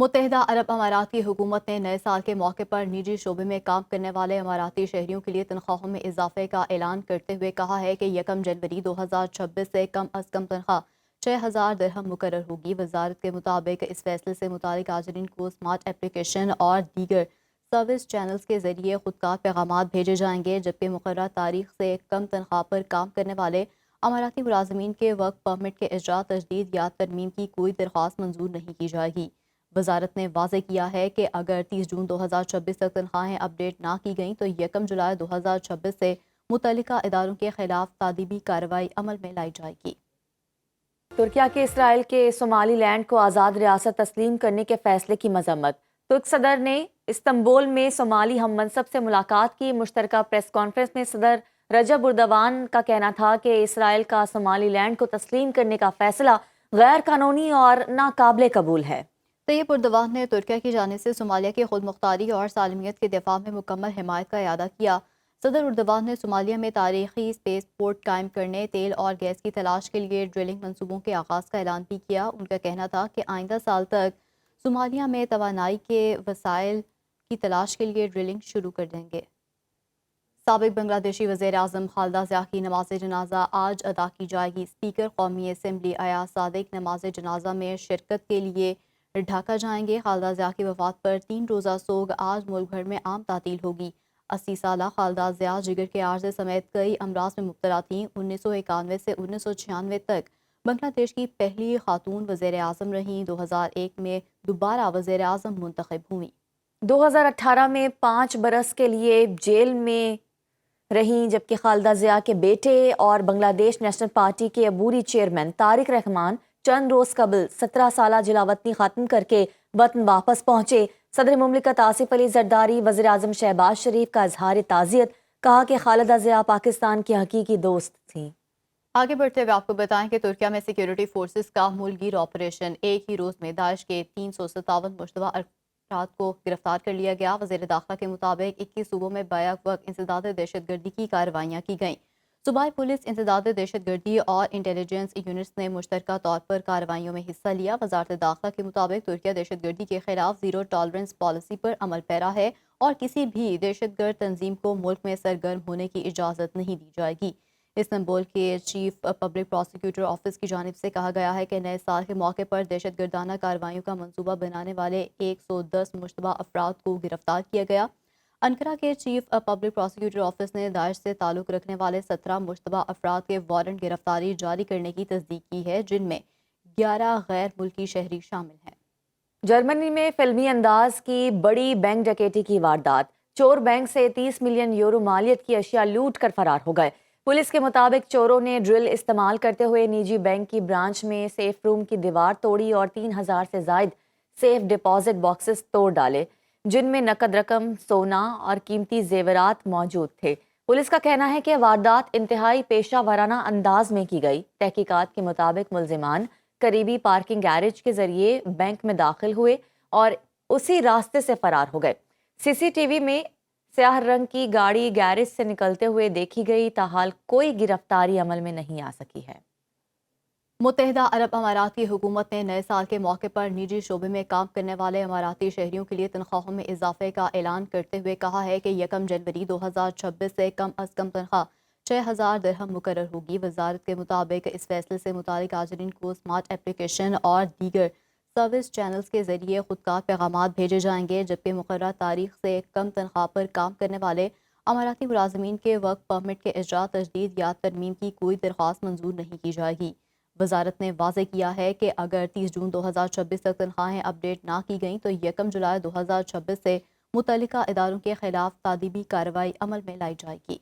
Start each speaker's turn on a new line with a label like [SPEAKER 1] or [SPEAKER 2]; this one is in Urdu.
[SPEAKER 1] متحدہ عرب امارات کی حکومت نے نئے سال کے موقع پر نجی شعبے میں کام کرنے والے اماراتی شہریوں کے لیے تنخواہوں میں اضافے کا اعلان کرتے ہوئے کہا ہے کہ 1 جنوری 2026 سے کم از کم تنخواہ 6,000 درہم مقرر ہوگی۔ وزارت کے مطابق اس فیصلے سے متعلق تاجرین کو اسمارٹ اپلیکیشن اور دیگر سروس چینلز کے ذریعے خودکار پیغامات بھیجے جائیں گے، جبکہ مقررہ تاریخ سے کم تنخواہ پر کام کرنے والے اماراتی ملازمین کے ورک پرمٹ کے اجرا، تجدید یا ترمیم کی کوئی درخواست منظور نہیں کی جائے گی۔ وزارت نے واضح کیا ہے کہ اگر 30 جون 2026 تک تنخواہیں اپ ڈیٹ نہ کی گئیں تو 1 جولائی 2026 سے متعلقہ اداروں کے خلاف تادیبی کارروائی عمل میں لائی جائے گی۔
[SPEAKER 2] ترکیہ کے اسرائیل کے صومالی لینڈ کو آزاد ریاست تسلیم کرنے کے فیصلے کی مذمت۔ ترک صدر نے استنبول میں صومالی ہم منصب سے ملاقات کی۔ مشترکہ پریس کانفرنس میں صدر رجب اردوان کا کہنا تھا کہ اسرائیل کا صومالی لینڈ کو تسلیم کرنے کا فیصلہ غیر قانونی اور ناقابل قبول ہے۔
[SPEAKER 1] طیب اردوان نے ترکیہ کی جانب سے صومالیہ کی خود مختاری اور سالمیت کے دفاع میں مکمل حمایت کا اعادہ کیا۔ صدر اردوان نے صومالیہ میں تاریخی اسپیس پورٹ قائم کرنے، تیل اور گیس کی تلاش کے لیے ڈرلنگ منصوبوں کے آغاز کا اعلان بھی کیا۔ ان کا کہنا تھا کہ آئندہ سال تک صومالیہ میں توانائی کے وسائل کی تلاش کے لیے ڈرلنگ شروع کر دیں گے۔ سابق بنگلہ دیشی وزیر اعظم خالدہ ضیاء کی نماز جنازہ آج ادا کی جائے گی۔ اسپیکر قومی اسمبلی ایاز صادق نماز جنازہ میں شرکت کے لیے ڈھاکہ جائیں گے۔ خالدہ ضیاء کی وفات پر 3 روزہ سوگ آج ملک بھر میں عام تعطیل ہوگی۔ 80 سالہ خالدہ ضیاء جگر کے عارضے سمیت کئی امراض میں مبتلا تھیں۔ 1991 سے 1996 تک بنگلہ دیش کی پہلی خاتون وزیر اعظم رہیں۔ 2001 میں دوبارہ وزیر اعظم منتخب ہوئیں۔
[SPEAKER 2] 2018 میں 5 برس کے لیے جیل میں رہیں، جبکہ خالدہ ضیاء کے بیٹے اور بنگلہ دیش نیشنل پارٹی کے عبوری چیئرمین طارق رحمان چند روز قبل 17 سالہ جلاوطنی ختم کر کے وطن واپس پہنچے۔ صدر مملکت آصف علی زرداری وزیر اعظم شہباز شریف کا اظہار تعزیت، کہا کہ خالدہ ضیاء پاکستان کی حقیقی دوست تھیں۔
[SPEAKER 1] آگے بڑھتے ہوئے آپ کو بتائیں کہ ترکیہ میں سیکیورٹی فورسز کا ملک گیر آپریشن، ایک ہی روز میں داعش کے 357 مشتبہ افراد کو گرفتار کر لیا گیا۔ وزیر داخلہ کے مطابق 21 صوبوں میں بیک وقت انسداد دہشت گردی کی کارروائیاں کی گئیں۔ صوبائی پولیس، انسداد دہشت گردی اور انٹیلیجنس یونٹس نے مشترکہ طور پر کارروائیوں میں حصہ لیا۔ وزارت داخلہ کے مطابق ترکیہ دہشت گردی کے خلاف زیرو ٹالرنس پالیسی پر عمل پیرا ہے اور کسی بھی دہشت گرد تنظیم کو ملک میں سرگرم ہونے کی اجازت نہیں دی جائے گی۔ استنبول کے چیف پبلک پراسیکیوٹر آفس کی جانب سے کہا گیا ہے کہ نئے سال کے موقع پر دہشت گردانہ کارروائیوں کا منصوبہ بنانے والے 110 مشتبہ افراد کو گرفتار کیا گیا۔ انقرہ کے چیف پبلک پراسیکیوٹر آفس نے داعش سے تعلق رکھنے والے 17 مشتبہ افراد کے وارنٹ گرفتاری جاری کرنے کی تصدیق کی ہے، جن میں 11 غیر ملکی شہری شامل ہیں۔
[SPEAKER 2] جرمنی میں فلمی انداز کی بڑی بینک ڈکیتی کی واردات، چور بینک سے 30 ملین یورو مالیت کی اشیاء لوٹ کر فرار ہو گئے۔ پولیس کے مطابق چوروں نے ڈرل استعمال کرتے ہوئے نجی بینک کی برانچ میں سیف روم کی دیوار توڑی اور 3,000 سے زائد سیف ڈپازٹ باکسز توڑ ڈالے، جن میں نقد رقم، سونا اور قیمتی زیورات موجود تھے۔ پولیس کا کہنا ہے کہ واردات انتہائی پیشہ ورانہ انداز میں کی گئی۔ تحقیقات کے مطابق ملزمان قریبی پارکنگ گیرج کے ذریعے بینک میں داخل ہوئے اور اسی راستے سے فرار ہو گئے۔ سی سی ٹی وی میں سیاہ رنگ کی گاڑی گیرج سے نکلتے ہوئے دیکھی گئی، تاحال کوئی گرفتاری عمل میں نہیں آ سکی ہے۔
[SPEAKER 1] متحدہ عرب امارات کی حکومت نے نئے سال کے موقع پر نجی شعبے میں کام کرنے والے اماراتی شہریوں کے لیے تنخواہوں میں اضافے کا اعلان کرتے ہوئے کہا ہے کہ 1 جنوری 2026 سے کم از کم تنخواہ 6,000 درہم مقرر ہوگی۔ وزارت کے مطابق اس فیصلے سے متعلق تاجرین کو اسمارٹ اپلیکیشن اور دیگر سروس چینلز کے ذریعے خودکار پیغامات بھیجے جائیں گے، جبکہ مقررہ تاریخ سے کم تنخواہ پر کام کرنے والے اماراتی ملازمین کے ورک پرمٹ کے اجرا، تجدید یا ترمیم کی کوئی درخواست منظور نہیں کی جائے گی۔ وزارت نے واضح کیا ہے کہ اگر 30 جون 2026 تک تنخواہیں اپ ڈیٹ نہ کی گئیں تو 1 جولائی 2026 سے متعلقہ اداروں کے خلاف تادیبی کارروائی عمل میں لائی جائے گی۔